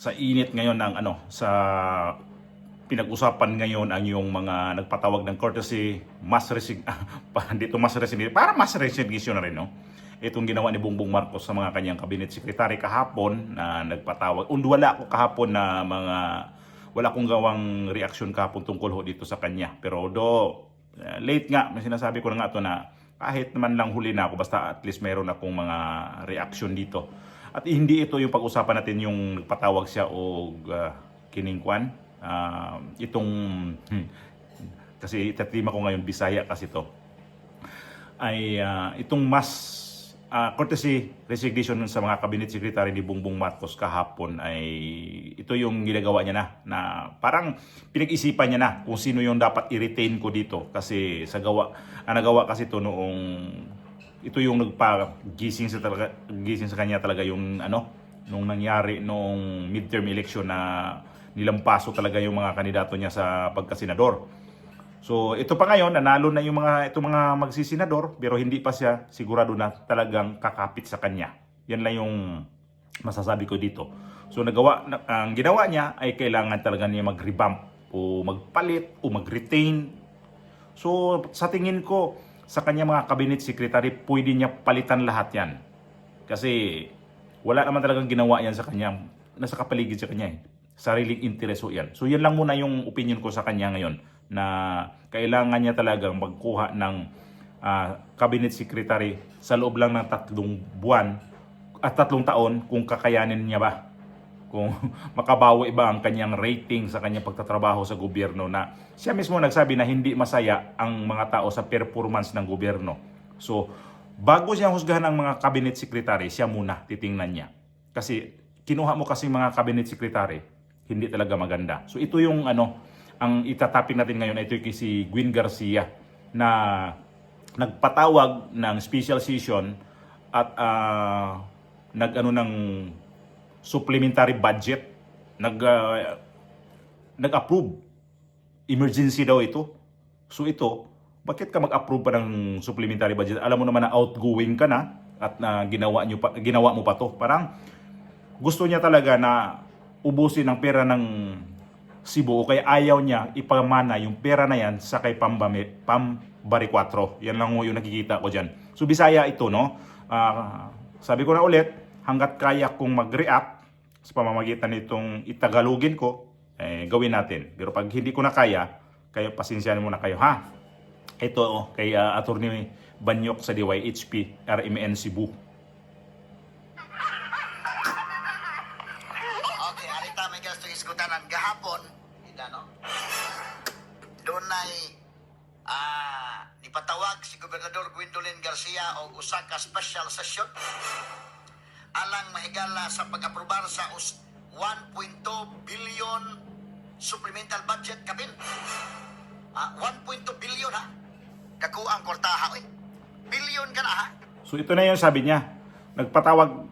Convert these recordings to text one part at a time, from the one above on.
sa init ngayon ng sa pinag-usapan ngayon ang yung mga nagpatawag ng courtesy mass dito mass resignation, para mass resignation na rin, no? Itong ginawa ni Bongbong Marcos sa mga kanyang cabinet secretary kahapon na nagpatawag. Wala ako kahapon na wala akong gawang reaksyon kahapon tungkol ho dito sa kanya. Pero late nga, may sinasabi ko na nga to na kahit naman lang huli na ako, basta at least meron akong mga reaksyon dito. At hindi ito yung pag-usapan natin yung nagpatawag siya o kiningkwan. Kasi itatima ko ngayon, Bisaya kasi to. Ay itong mass courtesy resignation sa mga cabinet secretary ni Bongbong Marcos kahapon ay ito yung ginagawa niya na parang pinag-isipan niya na kung sino yung dapat i-retain ko dito kasi nagawa kasi to noong ito yung gising sa kanya talaga yung nung nangyari noong midterm election na nilampaso talaga yung mga kandidato niya sa pagkasenador. So ito pa ngayon, nanalo na yung itong mga magsisenador pero hindi pa siya sigurado na talagang kakapit sa kanya. Yan lang yung masasabi ko dito. So ang ginawa niya ay kailangan talaga niya mag-revamp o magpalit o mag-retain. So sa tingin ko sa kanya mga cabinet secretary, pwede niya palitan lahat yan. Kasi wala naman talagang ginawa yan sa kanya, nasa kapaligid sa kanya sariling interes yan. So yan lang muna yung opinion ko sa kanya ngayon, na kailangan niya talagang magkuha ng cabinet secretary sa loob lang ng 3 buwan at 3 taon kung kakayanin niya ba. Kung makabawi ba ang kanyang rating sa kanyang pagtatrabaho sa gobyerno, na siya mismo nagsabi na hindi masaya ang mga tao sa performance ng gobyerno. So bago siya husgahan ang mga cabinet secretary, siya muna titingnan niya. Kasi kinuha mo kasi mga cabinet secretary, hindi talaga maganda. So ito yung ang itatopic natin ngayon, ito yung si Gwen Garcia na nagpatawag ng special session at ng supplementary budget. Nag-approve. Emergency daw ito. So ito, bakit ka mag-approve pa ng supplementary budget? Alam mo naman na outgoing ka na at ginawa mo pa to. Parang gusto niya talaga na ubusin ang pera ng Cebu o kaya ayaw niya ipamana yung pera na yan sa kay Pambari 4. Yan lang yung nakikita ko dyan. So Bisaya ito, no? Sabi ko na ulit, hanggat kaya kong mag-react sa pamamagitan nitong itagalogin ko, gawin natin. Pero pag hindi ko na kaya, kayo pasensyahan muna kayo, ha? Ito kay Attorney Banyok sa DYHP RMN Cebu. Okay, arita may gasto iskutanan gahapon, no? Doon ay nipatawag si Gobernador Gwendolyn Garcia o usa ka special session alang mahigala sa pag-aprobar sa 1.2 billion supplemental budget kapin. 1.2 billion, ha? Dako ang kortaha, billion ka na, ha? So ito na yung sabi niya. Nagpatawag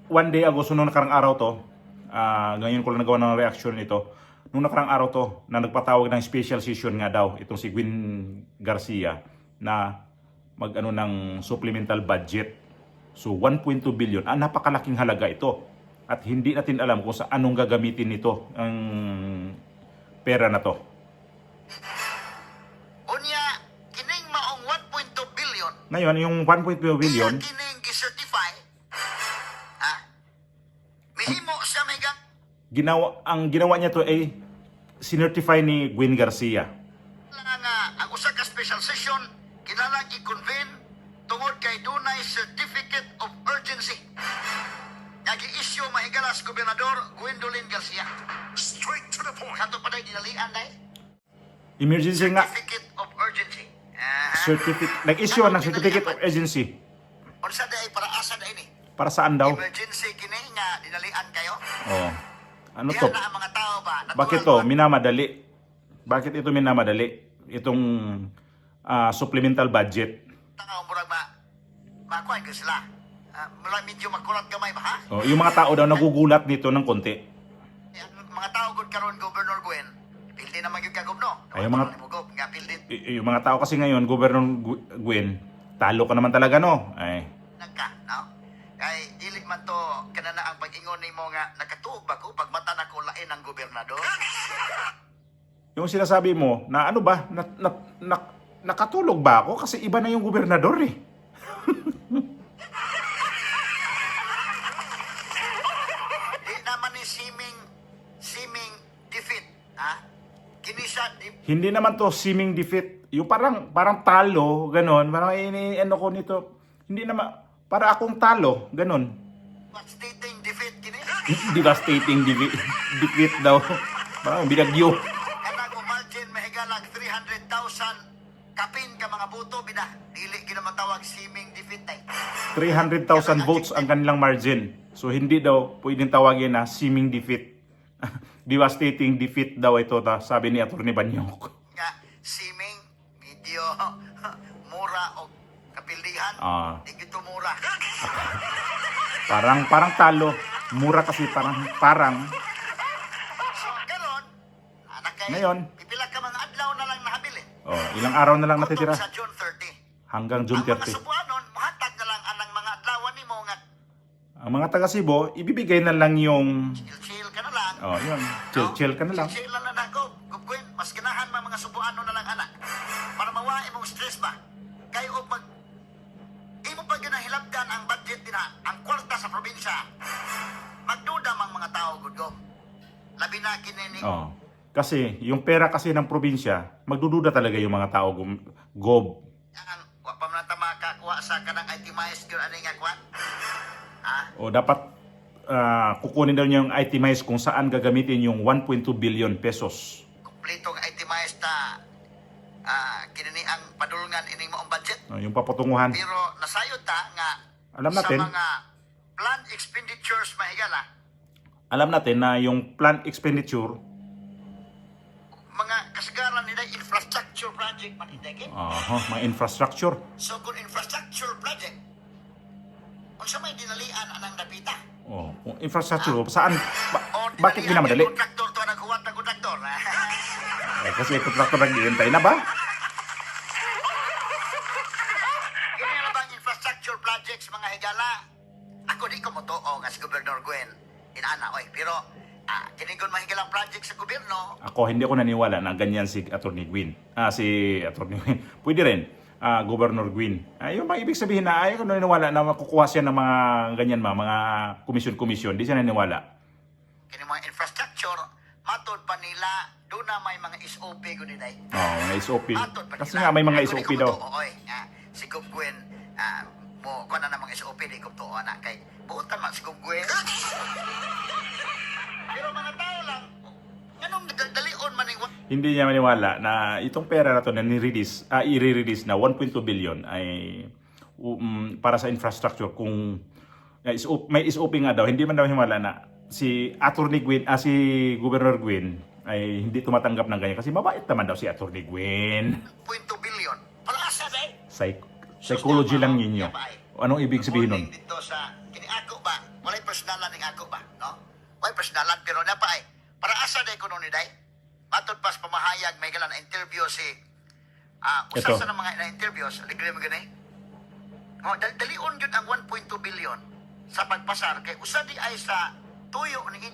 one day ago, so nung nakarang araw to, ngayon ko lang nagawa ng reaction nito. Nung nakarang araw to, na nagpatawag ng special session nga daw, itong si Gwen Garcia, na ng supplemental budget. So 1.2 billion, napakalaking halaga ito. At hindi natin alam kung sa anong gagamitin nito ang pera na to. Unya, kining maong 1.2 billion, Ngayon, yung 1.2 billion, kining gi-certify, mihimo siya may ang ginawa niya to ay sinertify ni Gwen Garcia. nga ang usa ka special session kinahanglan i-convene tungod kay dunay certificate of urgency nga gi-issue mahigala sa Gobernador Gwendolyn Garcia. Straight to the point. Kato pa day dinalian day. Emergency nga. Certificate of urgency. Nag-issue ng certificate of urgency. Unsa day para asa day ni? Para saan daw? Emergency kini nga dinalian kayo. Oh. Ano Diyan to? na ang mga tao ba? Bakit to? Minamadali. Bakit ito minamadali? Itong supplemental budget. Tao murag makuha ko sila. Mula medyo makulat gamay ba, ha? Oh, yung mga tao daw nagugulat nito ng konti. Mga tao gud karon Governor Gwen, pildi naman gyud ka gubno. Ay, mga- nga pildi Yung mga tao kasi ngayon, Governor Gwen, talo ka naman talaga, no? Ay, nagka, no? Kay dili man to kanana ang pag-ingon nimo nga nakatuog ba ko pag mata na ng gobernador? Yung sinasabi mo, na ano ba, nakatulog ba ako? Kasi iba na yung gobernador eh. Di naman ni siming defeat, ha? Kinisa, Hindi naman to seeming defeat. Yung parang talo, ganon. Parang ano ko nito. Hindi naman, para akong talo, ganon. stating defeat kini. Devastating defeat daw. Parang binagyo. Kanang mo margin mahigalag 300,000 kapin ka mga boto bina. Dili gina matawag siming defeat ay. 300,000 votes ang kanilang margin. So hindi daw pwedeng tawagin na seeming defeat. Devastating defeat daw ito, sabi ni Atty. Banyok. Nga siming medyo mura o kapildihan. Ah. Di gito mura. Parang talo. Mura kasi parang. So karon anak kay Ngayon. pipila ka mga adlaw na lang nahabilin. Oh, ilang araw na lang natitira. Sa June 30. Hanggang June Ang mga 30. subuanon, muhatag na lang anang mga adlawan nimo nga Ang mga taga Cebu, ibibigay na lang yung chill ka na lang. oh, yun. Chill ka na lang. Chill lang na ako. Gugwin, mas ganahan mga subuanon na lang anak. Para mawain mong stress ba? Kayo og mag imo pa ginahilabdan ang budget din ang kwarta sa probinsya. Magduda mang mga tao gudgom. Labi na kini Oh. Kasi yung pera kasi ng probinsya, magdududa talaga yung mga tao gob. ang wa pa man tama ka kuha sa kanang itemized gyud ani nga kuha. Ha? O dapat kukunin daw niya yung itemize kung saan gagamitin yung 1.2 billion pesos. Kompletong itemized na kinini ang padulngan ining maong budget. Yung papatunguhan. Pero nasayod ta nga Alam natin. sa mga planned expenditures mahigala, Alam natin na yung planned expenditure, mga kasagaran nila infrastructure project man hindi. mga infrastructure. So kung infrastructure project, unsa may dinalian anang napita? Oh, kung infrastructure, saan? O Bakit minamadali? Kontraktor to naghuwat ng kontraktor. Kasi kontraktor nag-iintay na ba? Kini na bang infrastructure projects mga higala? Ako di ko motuo nga si Gobernador Gwen. Inana oy, pero kini kun mahigalang project sa gobyerno, Ako, hindi ako naniwala na ganyan si Atty. Gwin. Si Atty. Gwin. Pwede rin, Governor Gwin. Yung mga ibig sabihin na ayaw ko naniwala na makukuha siya ng mga ganyan mga komisyon-komisyon. Di siya naniwala. kini mga infrastructure matod pa nila doon na may mga SOP ko dinay. Mga SOP. Matod pa Kasi nila. nga may mga Ako di SOP ko daw. motuo, oy. Si Gov Gwen, mo ko na mga SOP di ko tuo na kay buotan man si Gov Gwen. Pero mga tao lang, anong dalion man ning Hindi niya maniwala na itong pera na to na i-release na 1.2 billion ay para sa infrastructure. Kung may SOP nga daw, hindi man daw himala na si Atty. Gwin, si Governor Gwin ay hindi tumatanggap ng ganyan kasi mabait naman daw si Atty. Gwin. 1.2 billion. Para asa day? Psychology lang ninyo. Anong ibig sabihin nun? Dito sa kini ako ba? Walay personalan ning ako ba, no? Walay personalan pero na pa ay para asa day kuno ni day? Matod pas pamahayag may gala na interview si usa Ito. sa mga na-interviews, ligre mo gani. Oh, dalion gyud ang 1.2 billion sa pagpasar kay usa di ay sa tuyo ni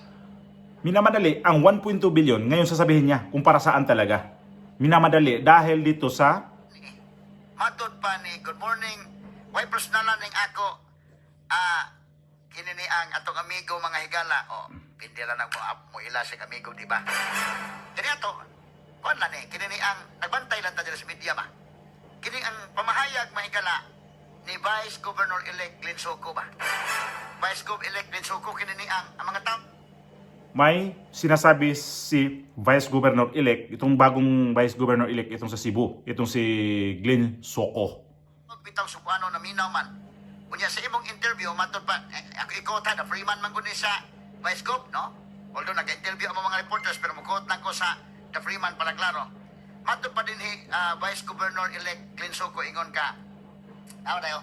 Minamadali ang 1.2 billion ngayon sasabihin niya kung para saan talaga. Minamadali dahil dito sa matod pa ni good morning way personalan ning ako kini ni ang atong amigo mga higala pindira na mo ila sa amigo di ba kini ato kon na ni kini ni ang nagbantay lang ta diri sa media ba kini ang pamahayag mga higala ni Vice Governor elect Glenn Soco ba Vice Gov elect Glenn Soco kini ni ang mga tao may sinasabi si Vice Governor-elect, itong bagong Vice Governor-elect, itong sa Cebu, itong si Glenn Soco. bitaw subuano na minaw man. Unya sa imong interview matod pa ako ikota na Freeman man gud ni sa Vice Gov, no? Although nag-interview ang mga reporters pero mukot na ko sa the Freeman para klaro. Matod pa din Vice Governor elect Glenn Soco ingon ka. Aw dayo.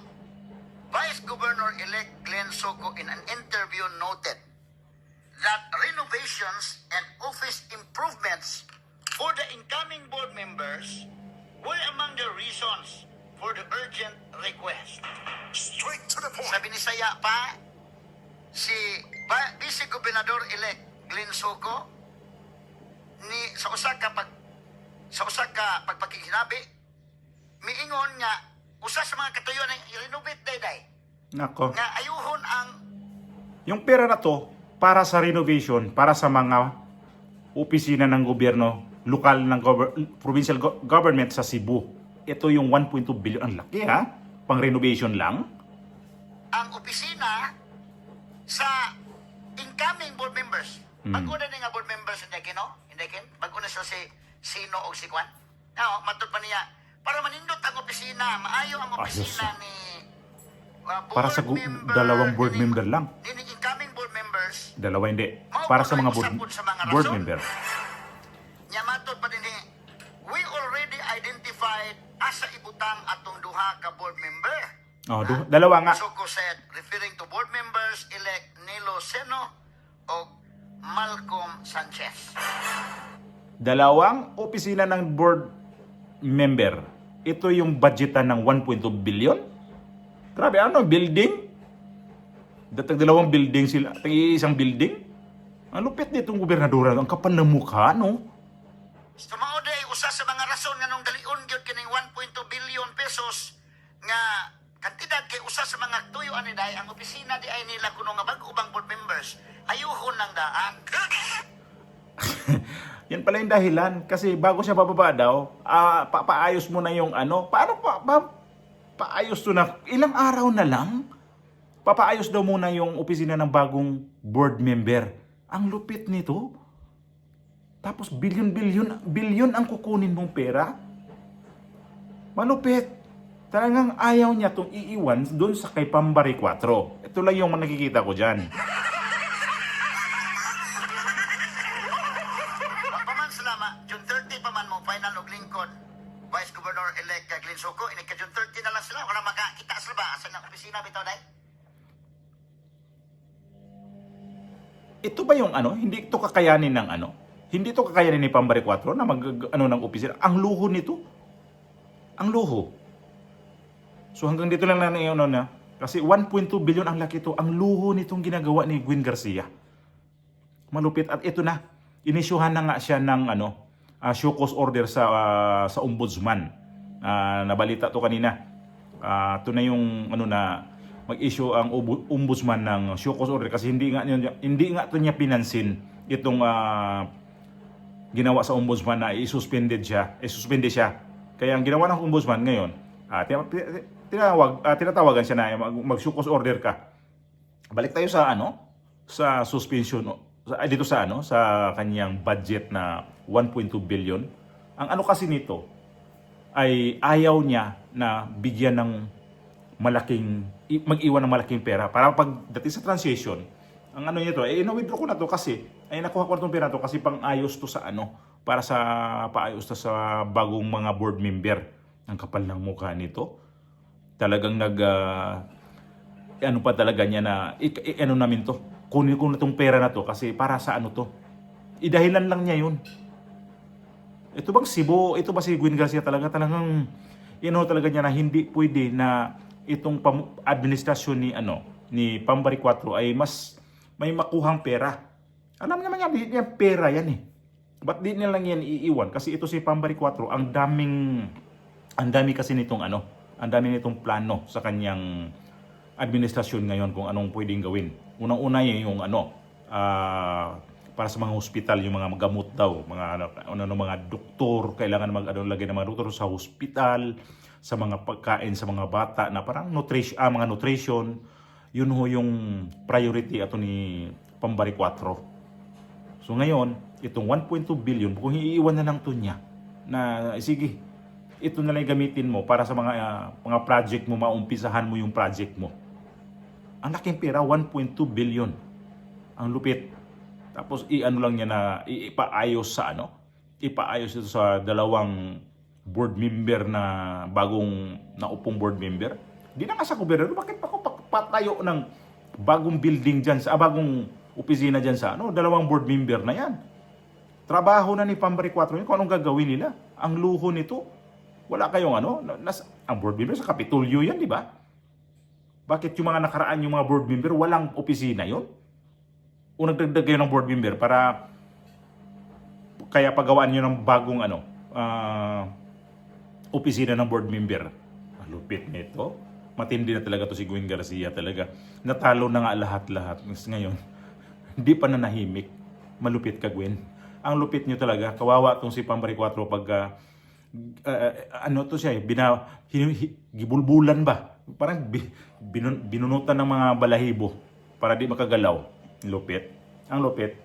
Vice Governor elect Glenn Soco in an interview noted that renovations and office improvements for the incoming board members were among the reasons for the urgent request. Straight to the point. Sabi ni Saya pa, si Vice Gobernador-elect Glenn Soco, ni sa usa ka pagpakikinabi miingon nga usa sa mga katuyon ay renovate day Nako. nga ayuhon ang Yung pera na to, para sa renovation, para sa mga opisina ng gobyerno, lokal ng provincial government sa Cebu. Ito yung 1.2 billion. Ang laki ha? Pang renovation lang. opisina sa incoming board members. Bago na nga board members hindi no? Hindi bago na sila si Sino o si Kwan. No, matud pa niya para manindot ang opisina, maayo ang opisina ni Para sa dalawang board member lang. Ni incoming board members. Dalawa hindi. Para sa mga board member. Nya matud pa din we already identified asa ibutang atong duha ka board member. Oh, dalawa nga. Soko said, referring to board members elect Nilo Seno o Malcolm Sanchez. Dalawang opisina ng board member. Ito yung budgetan ng 1.2 billion. Grabe, ano? Building? Datag dalawang building sila. Isang building? Ang lupit nitong gobernadora. Ang kapal ng mukha, no? Sumao day usa sa mga rason nga nung dalion gyud kining 1.2 billion pesos nga kantidad kay usa sa mga tuyo ani day ang opisina di ay nila kuno nga bag-o bang board members ayuhon ng daan. Yan pala yung dahilan. Kasi bago siya bababa daw, paayos mo na yung ano. Paano paayos to na? Ilang araw na lang? Papaayos daw muna yung opisina ng bagong board member. Ang lupit nito. Tapos bilyon ang kukunin mong pera. Malupit. Talagang ayaw niya itong iiwan doon sa kay Pambari 4. Ito lang yung nakikita ko dyan. Paman salama, June 30 pa man mo final og lingkod. Vice Governor-elect Glenn Soko, ini ka June 30 na lang sila. Wala makakita sila ba? Asa na opisina bitaw day? Ito ba yung ano? Hindi ito kakayanin ng ano? Hindi ito kakayanin ni Pambari 4 na ng opisina. Ang luho nito. Ang luho. So hanggang dito lang na yun na. Kasi 1.2 billion ang laki ito. Ang luho nitong ginagawa ni Gwen Garcia. Malupit. At ito na. Inisyuhan na nga siya ng show cause order sa ombudsman. Nabalita to kanina. Ito na yung mag-issue ang ombudsman ng show cause order kasi hindi nga ito niya pinansin itong ginawa sa ombudsman na i-suspende siya. Kaya ang ginawa ng ombudsman ngayon, tinatawagan siya na mag-show cause order ka. Balik tayo sa sa suspension dito sa kanyang budget na 1.2 billion. Ang kasi nito ay ayaw niya na bigyan ng mag-iwan ng malaking pera para pagdating sa transition, ang nito, na-withdraw ko na to kasi, nakuha ko itong pera to kasi pang-ayos to sa para sa paayos to sa bagong mga board member. Ang kapal ng mukha nito. Talagang pa talaga niya na, namin to, kunin ko na itong pera na to kasi para sa to. Idahilan lang niya yun. Ito bang Cebu, ito ba si Gwen Garcia talagang talaga niya na hindi pwede na itong administrasyon ni Pambari 4 ay mas may makuhang pera. Alam naman niya pera yan eh. Ba't di nilang yan iiwan? Kasi ito si Pambari 4, ang dami kasi nitong ang dami nitong plano sa kanyang administrasyon ngayon kung anong pwedeng gawin. Unang-una yung para sa mga hospital, yung mga gamot daw, mga doktor, kailangan lagay ng mga doktor sa hospital, sa mga pagkain sa mga bata na parang mga nutrition. Yun yung priority ato ni Pambari 4. So ngayon, itong 1.2 billion, kung iiwan na lang to niya, na sige, ito na lang gamitin mo para sa mga project mo, maumpisahan mo yung project mo. Ang laking pera, 1.2 billion. Ang lupit. Tapos lang niya na ipaayos ipaayos ito sa dalawang board member na bagong naupong board member. Di na nga sa gobyerno, bakit pa ako patayo ng bagong building dyan, bagong opisina dyan sa dalawang board member na yan. Trabaho na ni Pambari 4 yun, kung anong gagawin nila. Ang luho nito, wala kayong ang board member sa Kapitolyo yan, di ba? Bakit yung mga nakaraan yung mga board member, walang opisina yun? O nagdagdag kayo ng board member para kaya pagawaan nyo ng bagong opisina ng board member. Malupit nito. Matindi na talaga to si Gwen Garcia talaga. Natalo na nga lahat-lahat. Ngayon, hindi pa nanahimik. Malupit ka, Gwen. Ang lupit nyo talaga. Kawawa tong si Pambari 4 pag to siya gibulbulan ba? Parang binunutan ng mga balahibo para di makagalaw. Lupit. Ang lupit.